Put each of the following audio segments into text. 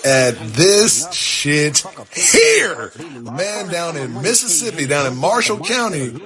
at this shit here. A man down in Mississippi, down in Marshall County,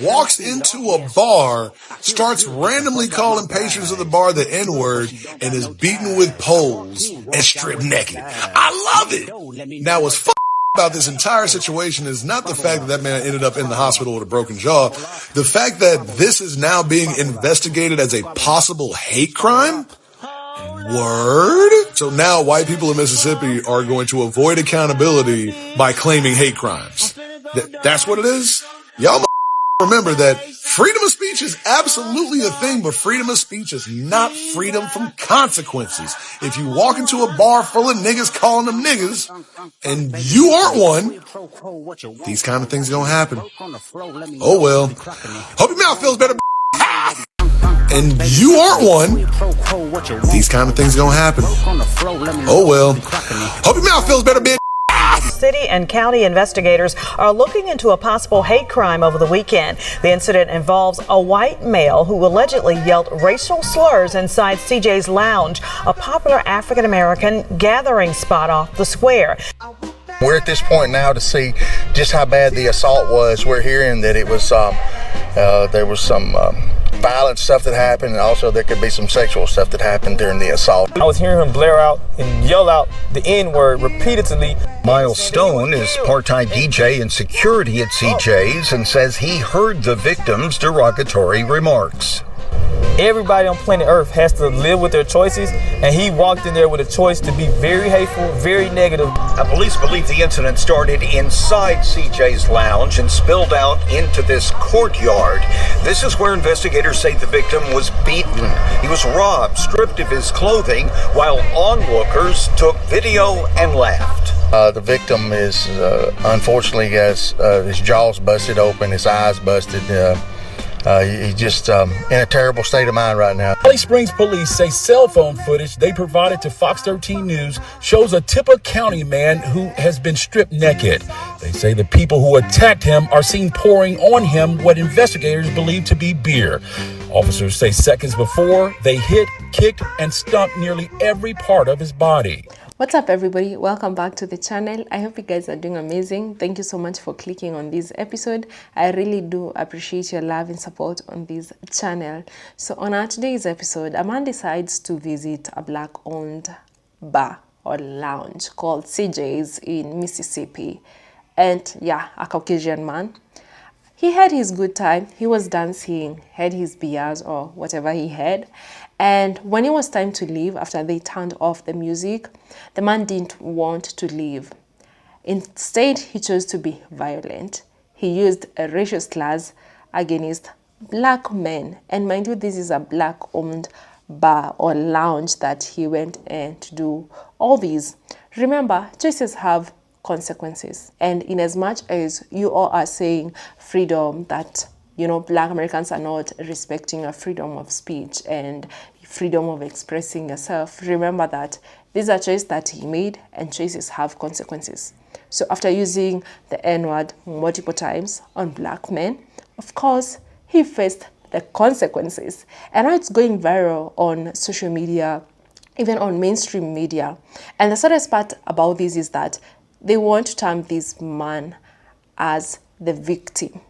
walks into a bar, starts randomly calling patrons of the bar the N-word, and is beaten with poles and stripped naked. I love it. Now, what's about this entire situation is not the fact that that man ended up in the hospital with a broken jaw. The fact that this is now being investigated as a possible hate crime. Word? So now white people in Mississippi are going to avoid accountability by claiming hate crimes. That's what it is? Y'all remember that freedom of speech is absolutely a thing, but freedom of speech is not freedom from consequences. If you walk into a bar full of niggas calling them niggas, and you aren't one, these kind of things gonna happen. Oh well. Hope your mouth feels better. And you aren't one, these kind of things gonna happen. Oh well. Hope your mouth feels better, bitch. City and county investigators are looking into a possible hate crime over the weekend. The incident involves a white male who allegedly yelled racial slurs inside CJ's Lounge, a popular African-American gathering spot off the square. We're at this point now to see just how bad the assault was. We're hearing that it was there was some violent stuff that happened, and also there could be some sexual stuff that happened during the assault. I was hearing him blare out and yell out the N-word repeatedly. Miles Stone is part-time DJ and security at CJ's and says he heard the victim's derogatory remarks. Everybody on planet Earth has to live with their choices, and he walked in there with a choice to be very hateful, very negative. Police believe the incident started inside CJ's Lounge and spilled out into this courtyard. This is where investigators say the victim was beaten. He was robbed, stripped of his clothing, while onlookers took video and laughed. The victim is, unfortunately, has his jaws busted open, his eyes busted. He's just in a terrible state of mind right now. Valley Springs police say cell phone footage they provided to Fox 13 News shows a Tippah County man who has been stripped naked. They say the people who attacked him are seen pouring on him what investigators believe to be beer. Officers say seconds before, they hit, kicked, and stomped nearly every part of his body. What's up, everybody? Welcome back to the channel. I hope you guys are doing amazing. Thank you so much for clicking on this episode. I really do appreciate your love and support on this channel. So on our today's episode, a man decides to visit a black-owned bar or lounge called CJ's in Mississippi. And yeah, a Caucasian man. He had his good time. He was dancing, had his beers or whatever he had. And when it was time to leave, after they turned off the music, the man didn't want to leave. Instead, he chose to be violent. He used racial slurs against black men. And mind you, this is a black-owned bar or lounge that he went in to do all these. Remember, choices have consequences. And in as much as you all are saying freedom, that Black Americans are not respecting your freedom of speech and freedom of expressing yourself, remember that these are choices that he made, and choices have consequences. So after using the N-word multiple times on black men, of course, he faced the consequences. And now it's going viral on social media, even on mainstream media. And the saddest part about this is that they want to term this man as the victim,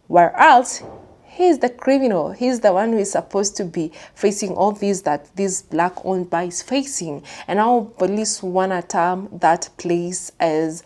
whereas he's the criminal. He's the one who is supposed to be facing all these that this black-owned bar is facing. And now police want to term that place as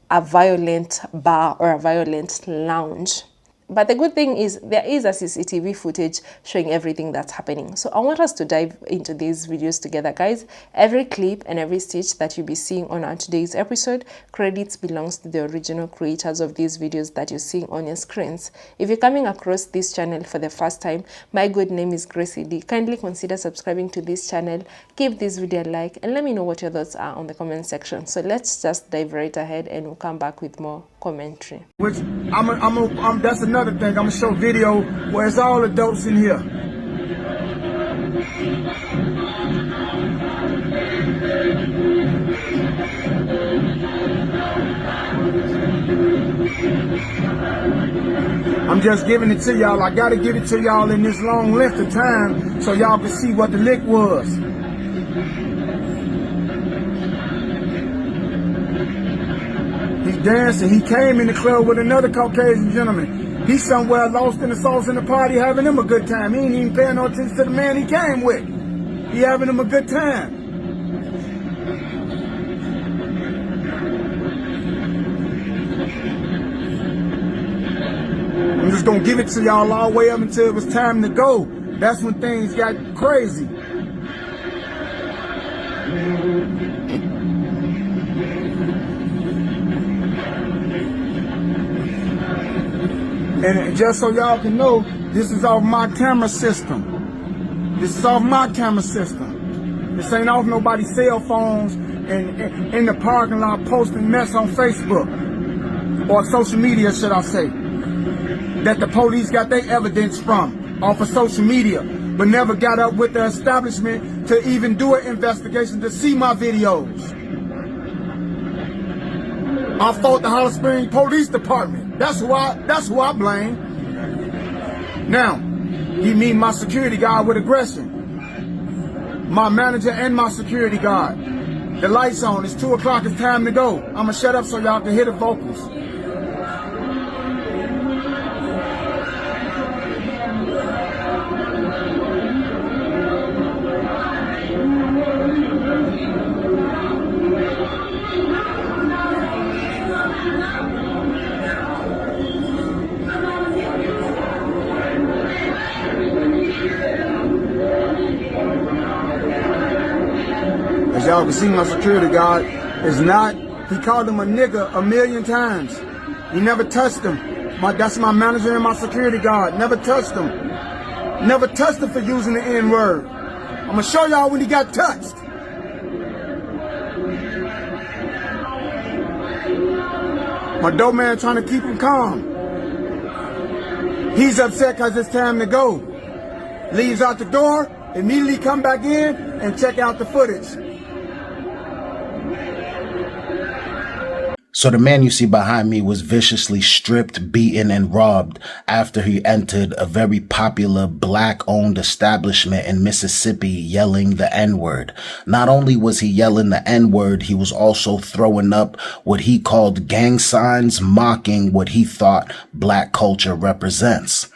a violent bar or a violent lounge. But the good thing is there is a CCTV footage showing everything that's happening. So I want us to dive into these videos together, guys. Every clip and every stitch that you'll be seeing on our today's episode, credits belongs to the original creators of these videos that you're seeing on your screens. If you're coming across this channel for the first time, my good name is Gracey D. Kindly consider subscribing to this channel, give this video a like, and let me know what your thoughts are on the comment section. So let's just dive right ahead and we'll come back with more commentary. Which that's another thing. I'm gonna show video where it's all adults in here. I'm just giving it to y'all. I gotta give it to y'all in this long length of time so y'all can see what the lick was. dancing. He came in the club with another Caucasian gentleman. He's somewhere lost in the sauce in the party, having him a good time. He ain't even paying no attention to the man he came with. He having him a good time. I'm just gonna give it to y'all all the way up until it was time to go. That's when things got crazy. And just so y'all can know, this is off my camera system. This is off my camera system. This ain't off nobody's cell phones and in the parking lot posting mess on Facebook. Or social media, should I say. That the police got their evidence from off of social media, but never got up with the establishment to even do an investigation to see my videos. I fought the Hollow Springs Police Department. That's who I blame. Now, he mean my security guard with aggression. My manager and my security guard. The lights on, it's 2 o'clock, it's time to go. I'ma shut up so y'all can hear the vocals. As y'all can see, my security guard is not, he called him a nigga 1,000,000 times. He never touched him. That's my manager and my security guard. Never touched him. Never touched him for using the N-word. I'm gonna show y'all when he got touched. My dope man trying to keep him calm. He's upset because it's time to go. Leaves out the door, immediately come back in and check out the footage. So the man you see behind me was viciously stripped, beaten, and robbed after he entered a very popular black-owned establishment in Mississippi yelling the N-word. Not only was he yelling the N-word, he was also throwing up what he called gang signs, mocking what he thought black culture represents.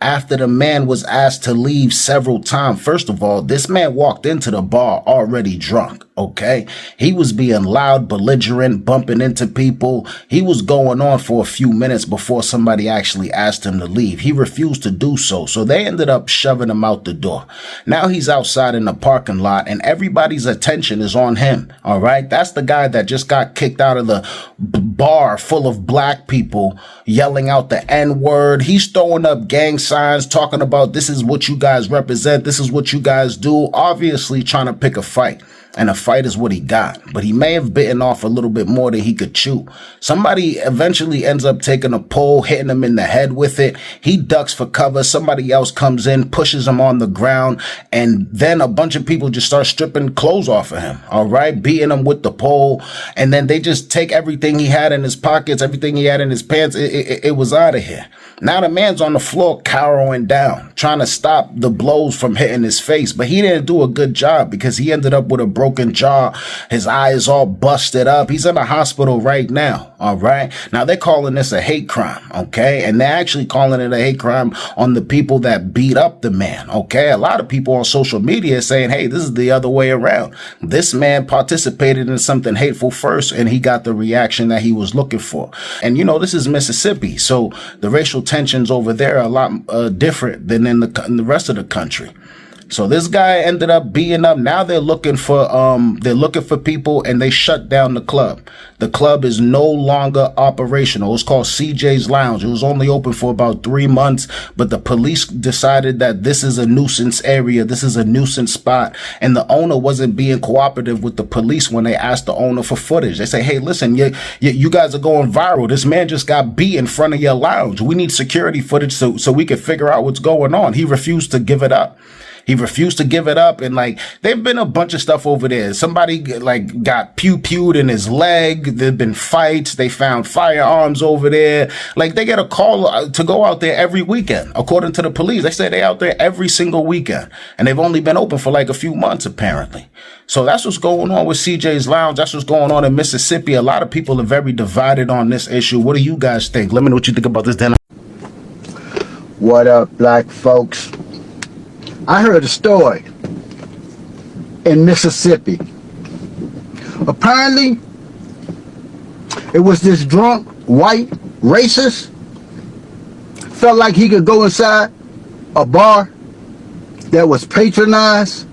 After the man was asked to leave several times, first of all, this man walked into the bar already drunk, okay? He was being loud, belligerent, bumping into people. He was going on for a few minutes before somebody actually asked him to leave. He refused to do so, so they ended up shoving him out the door. Now he's outside in the parking lot, and everybody's attention is on him, all right? That's the guy that just got kicked out of the bar full of black people yelling out the N-word. He's throwing up gang signs talking about this is what you guys represent, this is what you guys do, obviously trying to pick a fight. And a fight is what he got. But he may have bitten off a little bit more than he could chew. Somebody eventually ends up taking a pole, hitting him in the head with it. He ducks for cover. Somebody else comes in, pushes him on the ground. And then a bunch of people just start stripping clothes off of him. All right. Beating him with the pole. And then they just take everything he had in his pockets, everything he had in his pants. It was out of here. Now the man's on the floor cowering down, trying to stop the blows from hitting his face. But he didn't do a good job because he ended up with a broken jaw. His eyes all busted up. He's in the hospital right now. All right. Now they're calling this a hate crime. Okay. And they're actually calling it a hate crime on the people that beat up the man. Okay. A lot of people on social media are saying, hey, this is the other way around. This man participated in something hateful first and he got the reaction that he was looking for. And, you know, this is Mississippi. So the racial tensions over there are a lot different than in the rest of the country. So this guy ended up beating up. Now they're looking for people, and they shut down the club. The club is no longer operational. It's called CJ's Lounge. It was only open for about 3 months, but the police decided that this is a nuisance area. This is a nuisance spot. And the owner wasn't being cooperative with the police when they asked the owner for footage. They say, hey, listen, you guys are going viral. This man just got beat in front of your lounge. We need security footage so we can figure out what's going on. He refused to give it up. He refused to give it up. And like, there've been a bunch of stuff over there. Somebody like got pew-pewed in his leg. There've been fights. They found firearms over there. Like, they get a call to go out there every weekend. According to the police, they say they out there every single weekend. And they've only been open for like a few months, apparently. So that's what's going on with CJ's Lounge. That's what's going on in Mississippi. A lot of people are very divided on this issue. What do you guys think? Let me know what you think about this, then. What up, black folks? I heard a story in Mississippi. Apparently, it was this drunk, white, racist, felt like he could go inside a bar that was patronized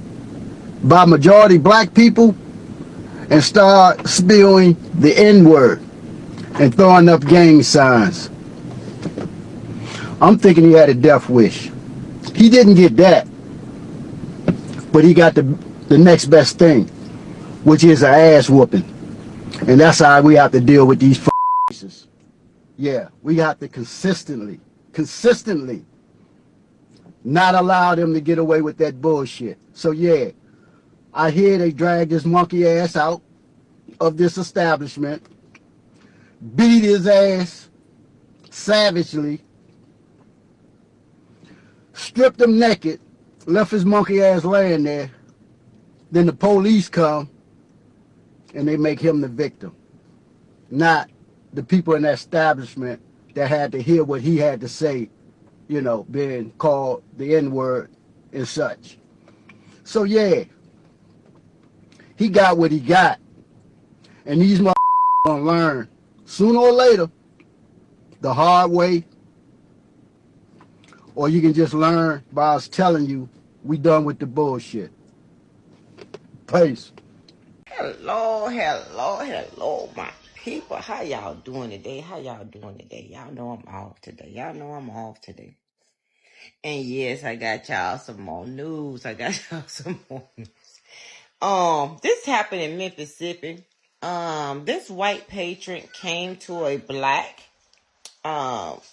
by majority black people and start spewing the N-word and throwing up gang signs. I'm thinking he had a death wish. He didn't get that, but he got the next best thing, which is an ass whooping. And that's how we have to deal with these racists. Yeah, we have to consistently not allow them to get away with that bullshit. So yeah, I hear they dragged this monkey ass out of this establishment, beat his ass savagely, stripped him naked, left his monkey ass laying there. Then the police come and they make him the victim, not the people in that establishment that had to hear what he had to say, you know, being called the N-word and such. So yeah, he got what he got, and these motherfuckers gonna learn sooner or later the hard way, or you can just learn by us telling you we done with the bullshit. Peace. Hello, my people. How y'all doing today? Y'all know I'm off today. And yes, I got y'all some more news. This happened in Mississippi. This white patron came to a black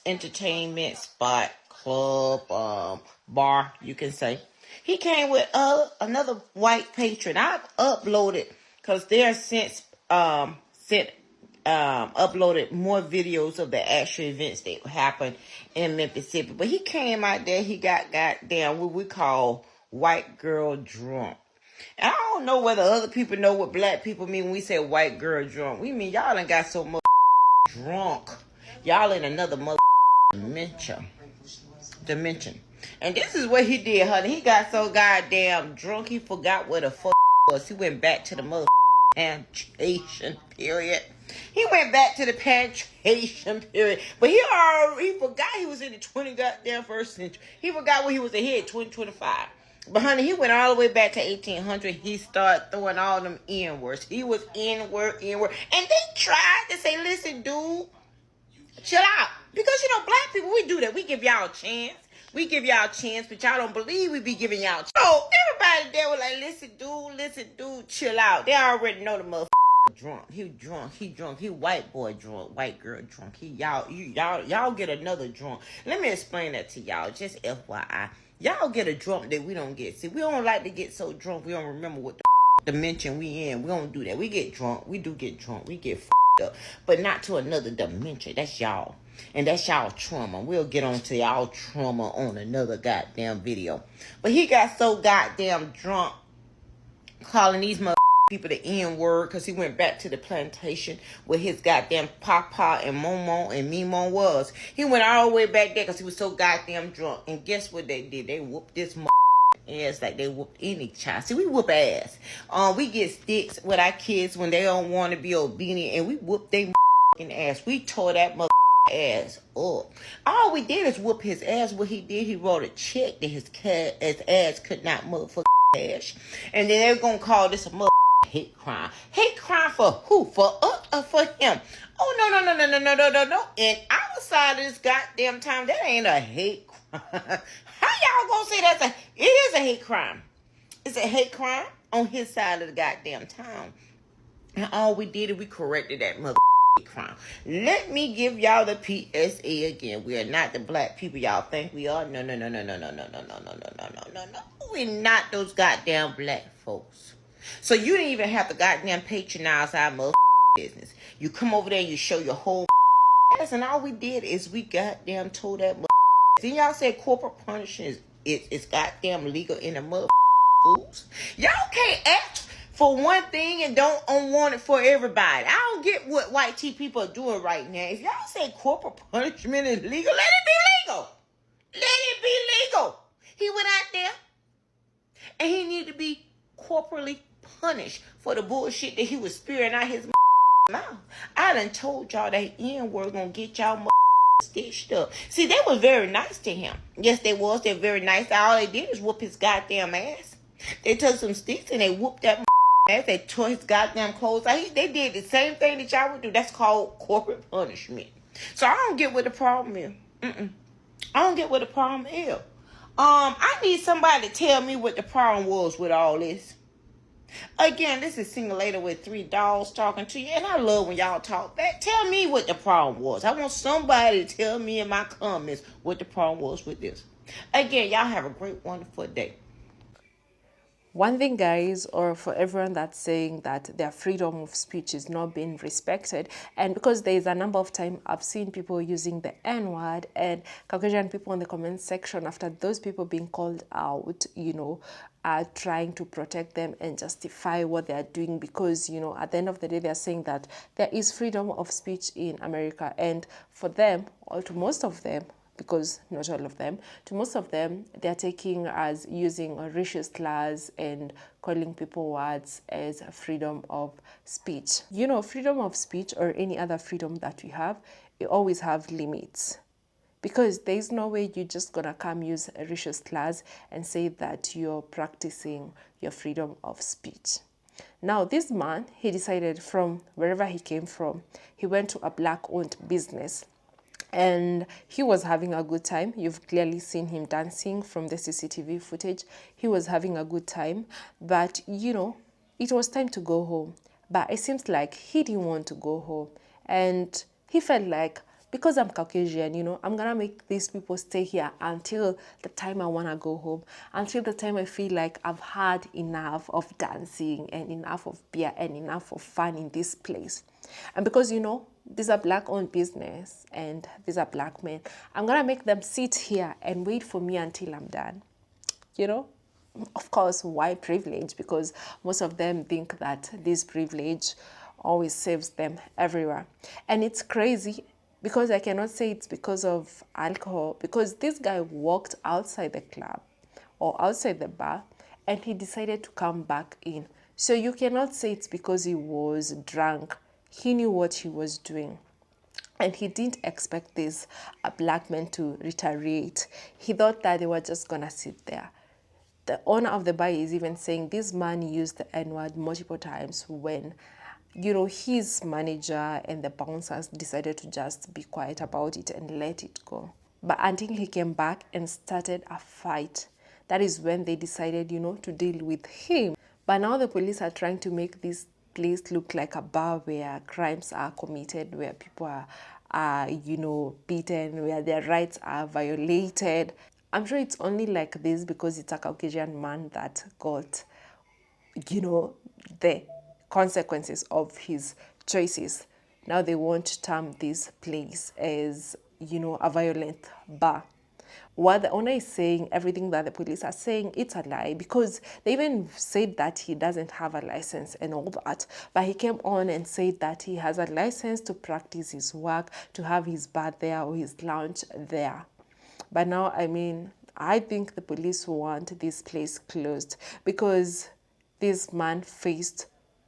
entertainment spot, club, bar, you can say. He came with another white patron. I've uploaded, because they are since uploaded more videos of the actual events that happened in Mississippi. But he came out there, he got goddamn what we call white girl drunk. And I don't know whether other people know what black people mean when we say white girl drunk. We mean y'all done got so much drunk. Y'all in another dimension. And this is what he did, honey. He got so goddamn drunk, he forgot what the fuck was. He went back to the plantation period. But he forgot he was in the 21st century. He forgot where he was ahead, 2025. But honey, he went all the way back to 1800. He started throwing all them N-words. He was N-word. And they tried to say, listen, dude, chill out. Because, you know, black people, we do that. We give y'all a chance. But y'all don't believe we be giving y'all a chance. So everybody there was like, listen, dude, chill out. They already know the motherfucker drunk. He drunk. He white boy drunk, white girl drunk. Y'all get another drunk. Let me explain that to y'all, just FYI. Y'all get a drunk that we don't get. See, we don't like to get so drunk we don't remember what the dimension we in. We don't do that. We get drunk. We do get drunk. We get up. But not to another dimension. That's y'all. And that's y'all trauma. We'll get on to y'all trauma on another goddamn video. But he got so goddamn drunk calling these people the N-word because he went back to the plantation where his goddamn papa and Momo and Mimo was. He went all the way back there because he was so goddamn drunk. And guess what they did? They whooped this ass like they whooped any child. See, we whoop ass. We get sticks with our kids when they don't want to be obedient, and we whoop their ass. We tore that ass up. All we did is whoop his ass. What he did, he wrote a check that his ass could not motherfucking cash. And then they're gonna call this a hate crime. Hate crime for who? For us or for him? Oh, no. And our side of this goddamn time, that ain't a hate crime. How y'all gonna say it is a hate crime? It's a hate crime on his side of the goddamn town. And all we did is we corrected that crime. Let me give y'all the PSA again. We are not the black people y'all think we are. No. and not those goddamn black folks. So you didn't even have to goddamn patronize our mother business. You come over there and you show your whole ass, and all we did is we goddamn told that mother. Then y'all said corporal punishment is goddamn legal in the mother schools. Y'all can't ask for one thing and don't want it for everybody. I don't get what white tea people are doing right now. If y'all say corporal punishment is legal, let it be legal. Let it be legal. He went out there and he needed to be corporally punished for the bullshit that he was spewing out his mouth. I done told y'all that N-word gonna get y'all stitched up. See, they was very nice to him. Yes, they was. They're very nice. All they did is whoop his goddamn ass. They took some sticks and they whooped that ass. They tore his goddamn clothes out. They did the same thing that y'all would do. That's called corporate punishment. So I don't get what the problem is. I don't get what the problem is. I need somebody to tell me what the problem was with all this. Again, this is Single Lady with 3 dogs talking to you, and I love when y'all talk back. Tell me what the problem was. I want somebody to tell me in my comments what the problem was with this. Again, y'all have a great, wonderful day. One thing, guys, or for everyone that's saying that their freedom of speech is not being respected, and because there is a number of times I've seen people using the N-word, and Caucasian people in the comment section, after those people being called out, are trying to protect them and justify what they are doing, because at the end of the day they are saying that there is freedom of speech in America, and for them, or to most of them, because not all of them, to most of them, they're taking as using racial slurs and calling people words as freedom of speech. Freedom of speech or any other freedom that we have, it always have limits. Because there's no way you're just gonna come use racial slurs and say that you're practicing your freedom of speech. Now, this man, he decided from wherever he came from, he went to a black-owned business. And he was having a good time. You've clearly seen him dancing from the CCTV footage. He was having a good time. But, it was time to go home. But it seems like he didn't want to go home. And he felt like, because I'm Caucasian, I'm going to make these people stay here until the time I want to go home. Until the time I feel like I've had enough of dancing and enough of beer and enough of fun in this place. And because, these are black-owned business and these are black men, I'm going to make them sit here and wait for me until I'm done. Of course, white privilege, because most of them think that this privilege always saves them everywhere. And it's crazy because I cannot say it's because of alcohol, because this guy walked outside the club or outside the bar and he decided to come back in. So you cannot say it's because he was drunk. He knew what he was doing. And he didn't expect this black men to retaliate. He thought that they were just going to sit there. The owner of the bar is even saying this man used the N-word multiple times when, his manager and the bouncers decided to just be quiet about it and let it go. But until he came back and started a fight, that is when they decided, to deal with him. But now the police are trying to make this place look like a bar where crimes are committed, where people are beaten, where their rights are violated. I'm sure it's only like this because it's a Caucasian man that got, the consequences of his choices. Now they want to term this place as, a violent bar. What the owner is saying, everything that the police are saying, it's a lie, because they even said that he doesn't have a license and all that. But he came on and said that he has a license to practice his work, to have his bar there or his lounge there. But now, I think the police want this place closed because this man faced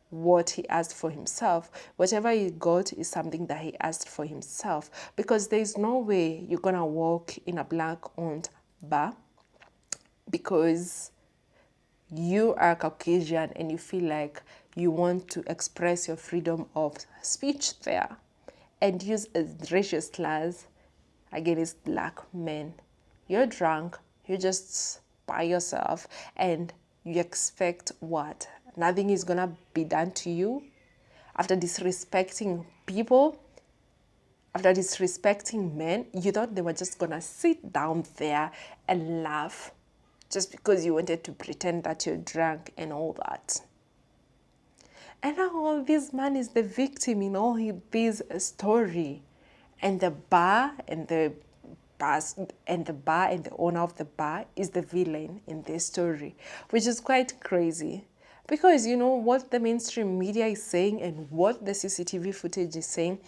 what he asked for himself. Whatever he got is something that he asked for himself, because there is no way you're gonna walk in a black-owned bar because you are Caucasian and you feel like you want to express your freedom of speech there and use racial slurs against black men. You're drunk, you're just by yourself, and you expect what? Nothing is gonna be done to you? After disrespecting people, after disrespecting men, you thought they were just gonna sit down there and laugh. just because you wanted to pretend that you're drunk and all that. And now all this man is the victim in all this story, and the bar and the owner of the bar is the villain in this story, which is quite crazy. Because you know what the mainstream media is saying and what the CCTV footage is saying,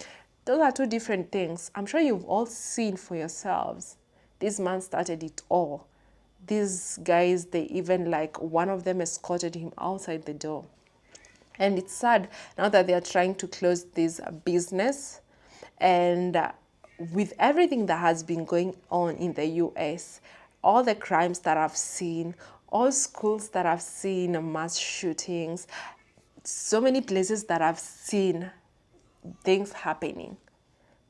those are two different things. I'm sure you've all seen for yourselves. This man started it all. These guys, they even, like, one of them escorted him outside the door. And it's sad now that they are trying to close this business. And with everything that has been going on in the US, all the crimes that I've seen, all schools that I've seen, mass shootings, so many places that I've seen things happening.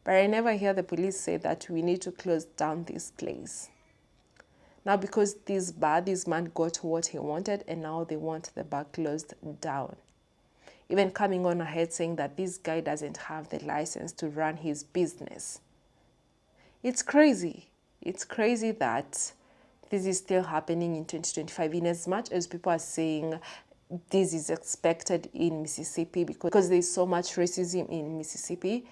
But I never hear the police say that we need to close down this place. Now, because this man got what he wanted, and now they want the bar closed down. Even coming on ahead saying that this guy doesn't have the license to run his business. It's crazy. It's crazy that this is still happening in 2025, in as much as people are saying this is expected in Mississippi because there's so much racism in Mississippi.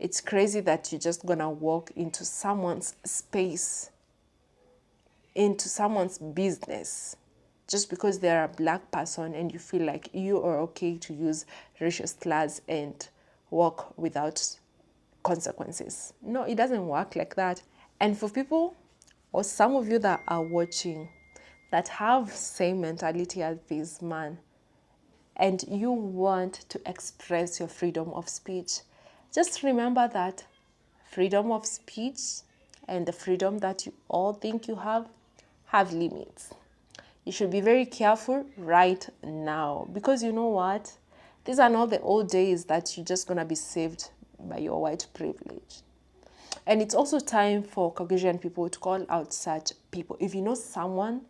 It's crazy that you're just gonna walk into someone's space, into someone's business, just because they're a black person and you feel like you are okay to use racial slurs and walk without consequences. No, it doesn't work like that. And for people, or some of you that are watching, that have same mentality as this man, and you want to express your freedom of speech, just remember that freedom of speech and the freedom that you all think you have limits. You should be very careful right now, because you know what? These are not the old days that you're just gonna be saved by your white privilege. And it's also time for Caucasian people to call out such people. If you know someone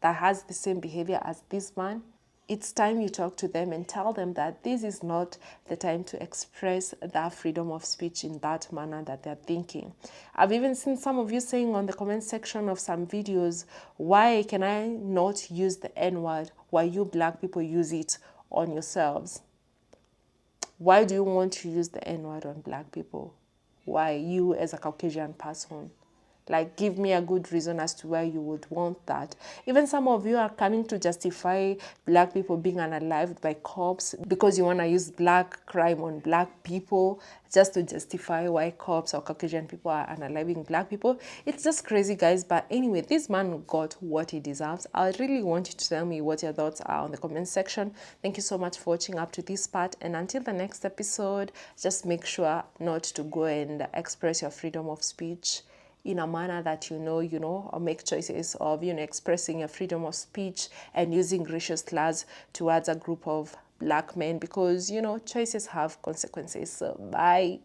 that has the same behavior as this man, it's time you talk to them and tell them that this is not the time to express that freedom of speech in that manner that they're thinking. I've even seen some of you saying on the comment section of some videos, why can I not use the N-word while you black people use it on yourselves? Why do you want to use the N-word on black people? Why, you as a Caucasian person? Like, give me a good reason as to why you would want that. Even some of you are coming to justify black people being unalived by cops because you want to use black crime on black people just to justify why cops or Caucasian people are unaliving black people. It's just crazy, guys. But anyway, this man got what he deserves. I really want you to tell me what your thoughts are on the comment section. Thank you so much for watching up to this part. And until the next episode, just make sure not to go and express your freedom of speech in a manner that you know, or make choices of, expressing your freedom of speech and using racial slurs towards a group of black men, because, choices have consequences. So, bye.